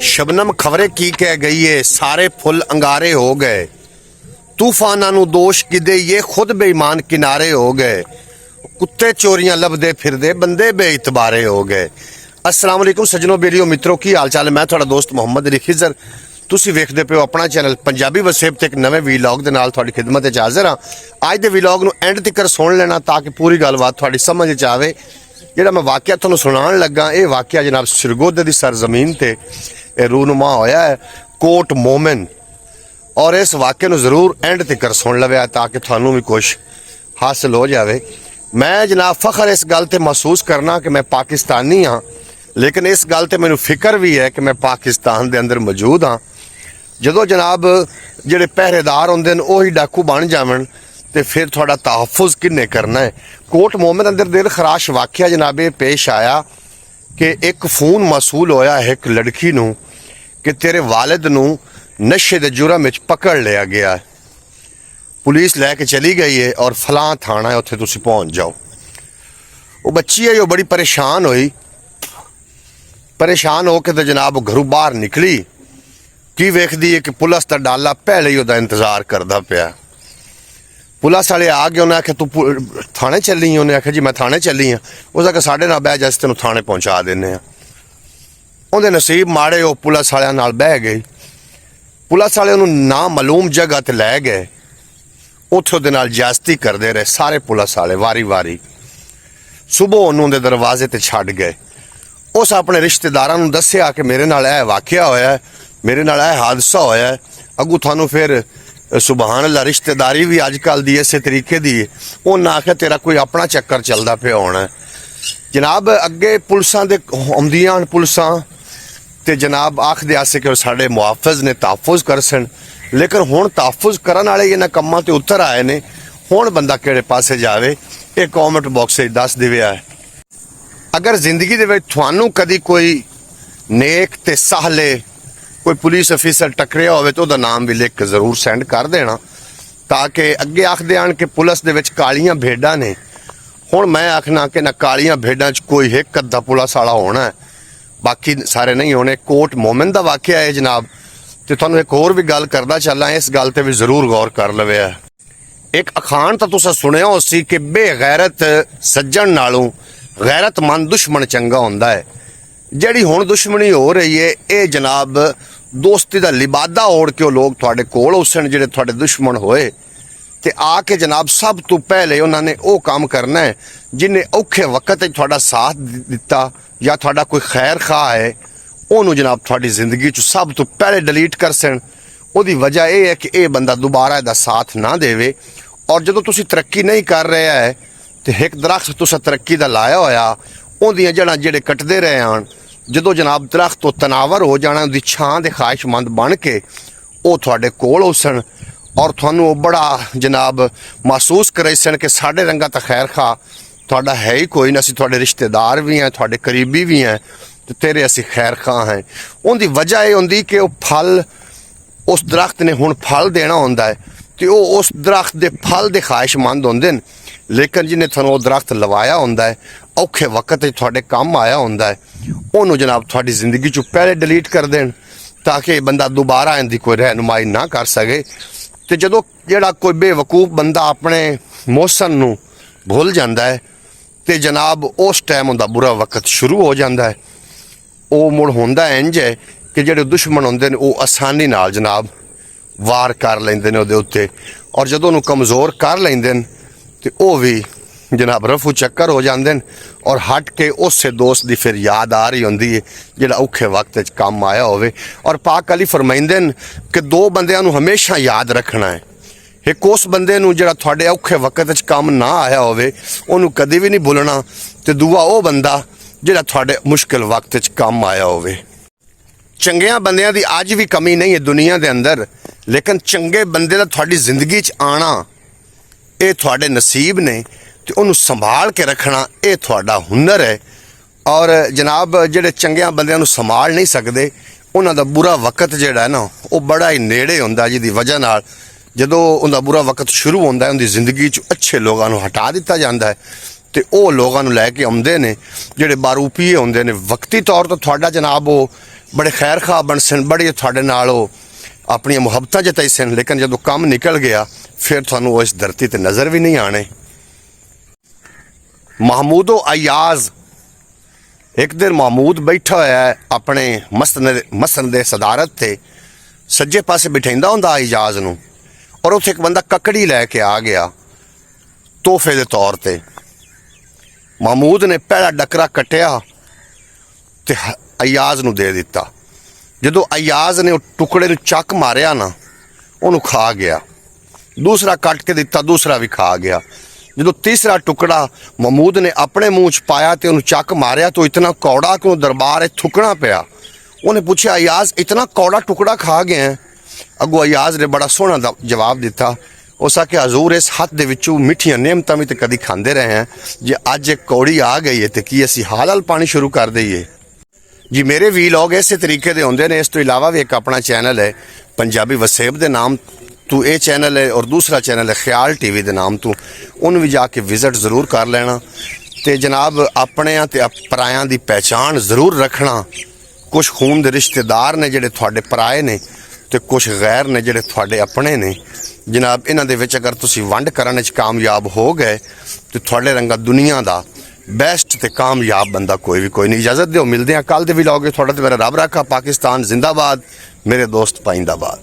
शबनम खबरे की कह गई है, सारे फुल अंगारे हो गए। तूफाना नू दोष किदे, ये खुद बेईमान किनारे हो गए। कुत्ते चोरियां लभदे फिरदे, बंदे बेइतबारे हो गए। अस्सलाम वालेकुम सज्जनों, बेलियो मित्रों, की हाल चाल है। मैं तुहाडा दोस्त मोहम्मद अली खिजर। तुसीं वेखदे पे हो अपना चैनल पंजाबी वसेब ते एक नवे वीलॉग दे नाल तुहाडी खिदमत च हाज़र हां। अज दे वीलॉग नू एंड तक सुन लेना ताकि पूरी गलबात तुहाडी समझ च आवे। जिहड़ा मैं वाकया तुहानूं सुणाण लगा, ये वाकया जनाब सरगोधे दी सरजमीन ते रूनुमा होया है, कोट मोमिन। और इस वाक्य नूं जरूर एंड तक सुन लवे ताकि तुहानूं भी कुछ हासिल हो जाए। मैं जनाब फखर इस गल ते महसूस करना कि मैं पाकिस्तानी हाँ, लेकिन इस गल ते मैनूं फिक्र भी है कि मैं पाकिस्तान दे अंदर मौजूद हाँ। जदों जनाब जिहड़े पहरेदार होंदे ने उही डाकू बन जावन ते फिर थोड़ा तहफ़ुज़ किन्ने करना है। कोट मोमिन अंदर दिल खराश वाकया जनाब ये पेश आया कि एक फोन मसूल होया एक लड़की नूं कि तेरे वालिद नूं नशे दे जुर्म विच पकड़ लिया गया है, पुलिस लैके चली गई है और फलां थाना है, उत्थे तुसीं पहुंच जाओ। वो बच्ची है जो बड़ी परेशान हुई, परेशान होके तो जनाब घरों बाहर निकली। की वेखदी है कि पुलिस का डाला पहले ही उसका इंतजार करता पिया। पुलिस वाले आ गए, उन्हें आख्या तू थाने चली? उन्हें आख्या जी मैं थाने चली हाँ। उसने आख्या साढ़े नाल बह जा, असीं तैनूं थाने पहुंचा देने आ। उहदे नसीब माड़े, वो पुलिस वालियां नाल बह गई। पुलिस वाले उन्होंने नामालूम जगह ते लै गए, उत्थे उहदे नाल ज्यादती करते रहे सारे पुलिस वाले वारी वारी। सुबह उन्होंने दरवाजे ते छड्ड गए। उस अपने रिश्तेदारां नूं दस्सिया कि मेरे नाल यह वाकया होया है, मेरे नाल यह हादसा होया है। अगू थानू फिर सुबहान अल्लाह रिश्तेदारी भी अजकल दी इस तरीके दी है। उन्हें आख्या तेरा कोई अपना चक्कर चलता पिया होना है। जनाब अगे पुलिसां दे आउंदियां पुलिसां ते जनाब आखदे आसे कि साडे मुआफिज ने तहफ़ुज़ कर सन, लेकिन हुण तहफ़ुज़ करन वाले इन्हां कम्मां ते उतर आए ने। हुण बंदा किहड़े पासे जावे, ये कॉमेंट बॉक्स विच दस दिव्या है। अगर जिंदगी दे विच तुहानूं कदी कोई नेक ते साहले कोई पुलिस अफिसर टकरिया होवे तो उहदा नाम भी लिख के जरूर सेंड कर देना, ताकि अगे आखदे आन कि पुलिस दे विच कालियां भेडां ने। हुण मैं आखना कि ना कालियां भेडां च कोई एक अद्धा पुलिस वाला होना है, बाकी सारे नहीं होने। कोट मोमिन दा वाकया है जनाब। ते तुहानूं एक होर भी गल करदा चलां, इस गल ते भी जरूर गौर कर लवे। एक अखान तां तुसां सुणिया होसी कि बेगैरत सज्जण नालों गैरतमंद दुश्मन चंगा हुंदा है। जिहड़ी हुण दुश्मनी हो रही है, ये जनाब दोस्ती दा लिबादा ओढ़ के लोग तुहाडे कोल उसन जिहड़े तुहाडे दुश्मन होए ते आके जनाब सब तो पहले उन्होंने वो काम करना है जिन्हें औखे वक्त तुहाडा साथ दिता या तुहाडा कोई खैर खा है, उन्होंने जनाब तुहाडी जिंदगी च सब तो पहले डिलीट कर सन। उहदी वजह यह है कि यह बंदा दोबारा इहदा साथ ना देवे। और जदों तुसीं तरक्की नहीं कर रहे है तो एक दरख्त तुसां तरक्की दा लाया होया, उहदियां जड़ां जिहड़े कटदे रहे आन, जदों जनाब दरख्त तो तनावर हो जाना, उहदी छां दे ख्वाहिशमंद बन के वो तुहाडे कोल उसन और तुहानूं बड़ा जनाब महसूस करे सन कि साडे रंगा तां खैर खा तुहाडा है ही कोई ना, असीं तुहाडे रिश्तेदार भी हैं, तुहाडे करीबी भी हैं, तो तेरे असीं खैर खा हैं। उहदी वजह यह हुंदी कि वो फल उस दरख्त ने हुण फल देना हुंदा है ते वो उस दरख्त दे फल दे ख्वाहिशमंद हुंदे ने, लेकिन जिन्हें तुहानूं वो दरख्त लवाया हुंदा है, औखे वक्त तुहाडे काम आया हुंदा है, उन्होंने जनाब तुहाडी जिंदगी चों पहले डिलीट कर देन ताकि बंदा दोबारा इनकी कोई रहनुमाई ना कर सके। तो जदों जिहड़ा कोई बेवकूफ बंदा अपने मौसन नूं भुल जाता है तो जनाब उस टाइम उनका बुरा वक्त शुरू हो जाता है। वो मुड़ होंदा इंज है कि जिहड़े दुश्मन होंदे ने वो आसानी नाल जनाब वार कर लैंदे ने उहदे उत्ते, और जदों उहनूं कमज़ोर कर लैंदे ने ते वो भी जनाब रफू चक्कर हो जाते हैं और हट के उस दोस्त की फिर याद आ रही होंदी है जिहड़ा औखे वक्त च काम आया होवे। और पाक अली फरमाइंदे ने कि दो बंदियां नूं हमेशा याद रखना है। एक उस बंदे नूं जिहड़ा तुहाडे औखे वक्त च काम ना आया होवे, उहनूं कदी भी नहीं भुलना, ते दूआ वो बंदा जिहड़ा तुहाडे मुश्किल वक्त च काम आया होवे। चंगियां बंदियां दी अज भी कमी नहीं है दुनिया दे अंदर, लेकिन चंगे बंदे दा तुहाडी जिंदगी च आना ये तुहाडे नसीब ने, तो उन्होंने संभाल के रखना ये तुहाडा हुनर है। और जनाब जिहड़े चंगियां बंदियां नूं संभाल नहीं सकते, उन्हां दा बुरा वक्त जिहड़ा है ना वो बड़ा ही नेड़े हुंदा, जिहदी वजह नाल जदों उनका बुरा वक्त शुरू होंदा है उनकी जिंदगी चों अच्छे लोगों नूं हटा दिता जाता है, तो वो लोगों नूं लैके आउंदे ने जिहड़े बारूपीए हुंदे ने। वक्ती तौर तो तुहाडा जनाब वो बड़े खैर खा बन सन, बड़े थोड़े नाल अपनी मुहब्बतां जताई सन, लेकिन जदों काम निकल गया फिर थानू इस धरती ते नज़र भी नहीं आने। महमूदो अयाज, एक दिन महमूद बैठा होया है अपने मसन दे सदारत ते, सज्जे पासे बिठाइंदा हुंदा अयाज नू, और उत्थे एक बंदा ककड़ी लैके आ गया तोहफे दे तौर ते। महमूद ने पहला डकरा कटिया ते अयाज नू दे दिता। जदों अयाज ने टुकड़े नू चक मारिया ना, उन्होंने खा गया। दूसरा कट के दिता, दूसरा भी खा गया। जदों तीसरा टुकड़ा महमूद ने अपने मूँह च पाया तो उन्होंने चक मारिया तो इतना कौड़ा कि दरबार थुकना पिया। उन्हें पूछा अयाज इतना कौड़ा टुकड़ा खा गया है? अगो अयाज ने बड़ा सोहना जवाब दिता, उस आखे हजूर इस हथ दे विचों मिठियां नेमतां भी तो कदी खांदे रहे हैं, जे अज एक कौड़ी आ गई है तो की असी हाल पानी शुरू कर दईए? जी मेरे वीलॉग इस तरीके दे होंदे ने। इस तो इलावा भी एक अपना चैनल है पंजाबी वसेब दे नाम तो ये चैनल है, और दूसरा चैनल है ख्याल टीवी दे नाम तो, उन भी जाके विजिट ज़रूर कर लेना। तो जनाब अपने ते परायां दी पहचान ज़रूर रखना। कुछ खून दे रिश्तेदार ने जिहड़े तुहाडे पराए ने, ते कुछ गैर ने जिहड़े तुहाडे अपने ने। जनाब इन्हां दे विच अगर तुसीं वंड करन च कामयाब हो गए तो तुहाडे रंगा दुनिया दा बेस्ट ते कामयाब बंदा कोई नहीं। इजाजत दिओ, मिलदे हैं कल दे व्लॉग। थोड़ा तो मेरा रब रखा। पाकिस्तान जिंदाबाद, मेरे दोस्त पाइंदाबाद।